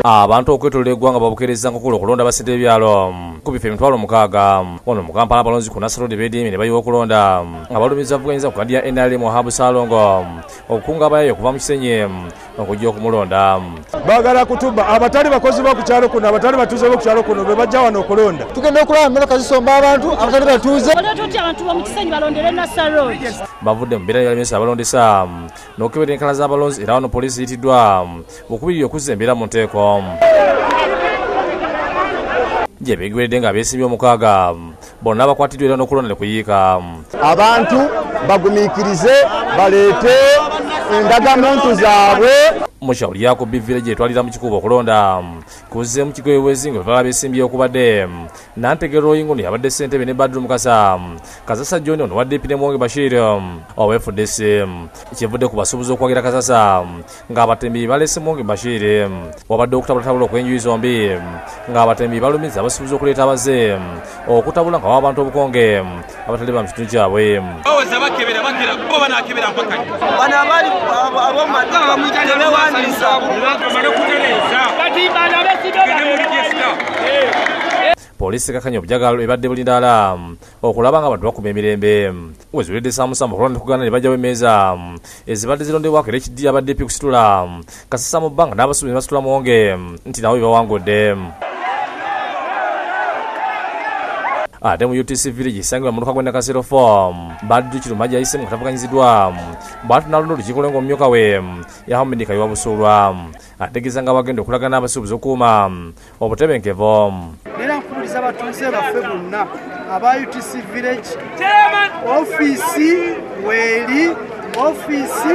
Abantu okwetolera eggwanga babukeereza nkokolo okulonda Bassentebe byalo ku bifo 6,000 wano mu Kampala abalonzi ku Nasser beediimye ne bayiwa okulonda nga balumiza vuganyizza ku kadi ya NRM Habu Salongo okukunga abayayo okuva mu kisenyi okujja okumulonda. Baagala kutuba abatali bakozi bo ku kyalo kuno abatali batuuze bo ku kyalo kuno be bajja wano okulonda. Tugenda okulaba mmoloka zisomba abantu abatali batuuze. Abantu bo mu kisenyi balondere Nasser Road. Bavudde mu mbeera y'abalonzi abalondesa n'okukebera enkala z'abalonzi era wano poliisi yitiddwa okubirira okuzza embeera mu nteeko. Je beegweredde nga beesimbye 6 bonna bakwatiddwa era n'okulonda ne kuyiika. Abantu bagumiikirize baleete endagamuntu zaabwe. Mushawuli yako bivillage etwalira mu kikubo okulonda kuzze mu kigo ewezingo bala beesimbye okubadde nantegero oyingo ni abadde Ssentebe ne Badru Mukasa Kasasa John ono wadde Pine Mwonge Bashir owefudde ekivudde ku basuubuzi okwagira Kasasa ng'abatembi balese Mwonge Bashir wabadde okutabulatabula okwenjuyi zombi ng'abatembi balumiza abasuubuzi okuleeta abaze okutabula nga w'abantu obukonge abatali ba mu kitundu kyabwe. Bawoza bakebera bakera bo banakebera mpaka bana abali abomata bamujja Poliisi kakanya obujagalo ebadde bulindaala okulaba nga abantu bakuba emirembe weziwedde saamusamba okulonda kugaana ne bajjawo emmeeza ezibadde zirondebwako era ekiddi abadde kusitula Kasasa mu bbanga n'abasuubuzi ne basitula Mwonge nti nabo bebawangudde. Ate mu UTC village isangibwa mu Lukago Nakasero form Badru Kirumaji yayise mu katavuganyiziddwa bwatu nalondo lukiiko lw'engo omumyuka we yahamedika yiwa busuulwa ategeeza nga bagenda okulaga n'abasuubuzi okuuma obutebenkevu. Era nkubuliza abatuuze baffe bonna aba UTC village ofiisi weeri ofiisi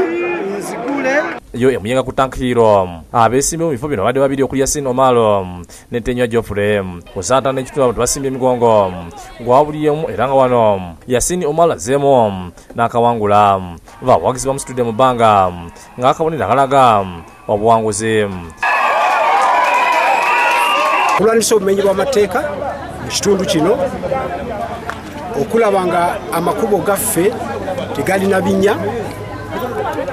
nzigule yo emuyenga ku tankiro abeesimbye mu bifo bino badde babiri okuli Yasin Omalo ne Tenywa Geoffrey kusanta n'ekitundu abantu basimbye emigongo gwabuliyemu era nga wano Yasin Omalo azeemu n'akawangula bawagizi bamusitudde mu bbanga ng'akabonero akalaga obuwanguzi. Kulwanisa obumenyi bw'amateeka mu kitundu kino okulaba nga amakubo gaffe tegalina binnya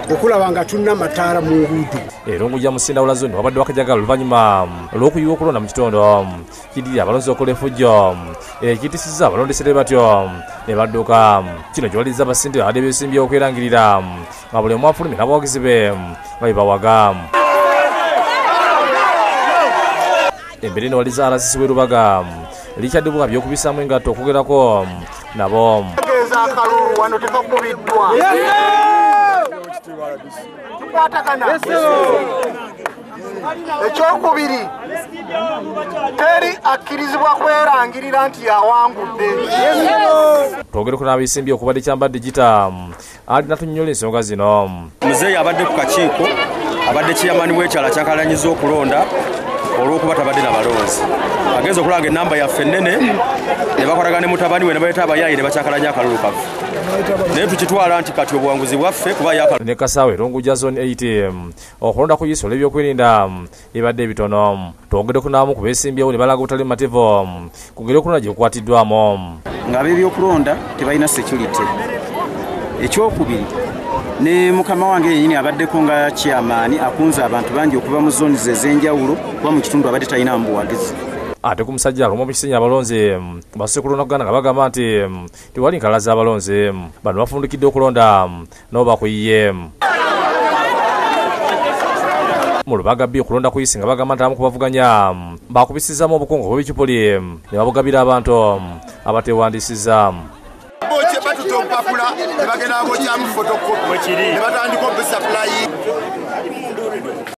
okulaba nga tulina amataala mu nguudo. Erunguja Musindawula zone wabadde wakajagala oluvannyuma olw'okuyiwa okulonda mu kitundu kiddirira abalonzi okola effujjo ekitisiza abalondesere batyo ne badduka. Kino kiwaliriza Bassentebe abadde beesimbye okwerangirira nga buli omu afulumye n'abawagizi be nga bebawaga. Embere newaliza RCC w'e Lubaga Richard Buga by'okubisaamu engatto okugerako nabo. Akalulu wano tekakubiddwa. Ekyokubiri teri akkirizibwa kwerangirira nti yawangudde. Twogereko n'abeesimbye okubadde kyambadde gita ali natunyola ensonga zino. muzeeyi abadde ku kakiiko abadde kiyamani w'ekyala kyakalanyiza okulonda olw'okuba tabadde n'abalonzi agenza okulanga ennamba yaffe ennene ne bakolagana ne mutabani we ne baleeta abayaayi ne bakyakalanya akalulu kaffe naye tukitwala nti kati obuwanguzi bwaffe kuba yakalulu. Ne Kasaawe Erunguja zone 8 okulonda ku yiiso olw'ebyokwerinda ebadde ebitono. Twogereko n'abamu ku beesimbyewo ne balaga obutali mumativu ku ngeri okulonda gye kukwatiddwamu. Ng'ab'ebyokulonda tebalina security. Ekyokubiri ne mukama wange yennyini abaddeko nga chairman akunze abantu bangi okuva mu zooni ez'enjawulo kuba mu kitundu abadde talina mbuwagizi. Ate ku musajja alumwa mu kisenyi abalonzi basse kulonda kuganda nga bagamba nti tewali nkala z'abalonzi bano bafundikidde okulonda nabo bakuyiye. Mu Lubaga B okulonda kuyise nga bagamba nti abamu kubavuganya bakubisizaamu obukungu bw'ebikipuli ne babugabira abantu abateewandisiza. Batutompapula ne bagenda abo kyamu fotokopi ne batandika obusapply.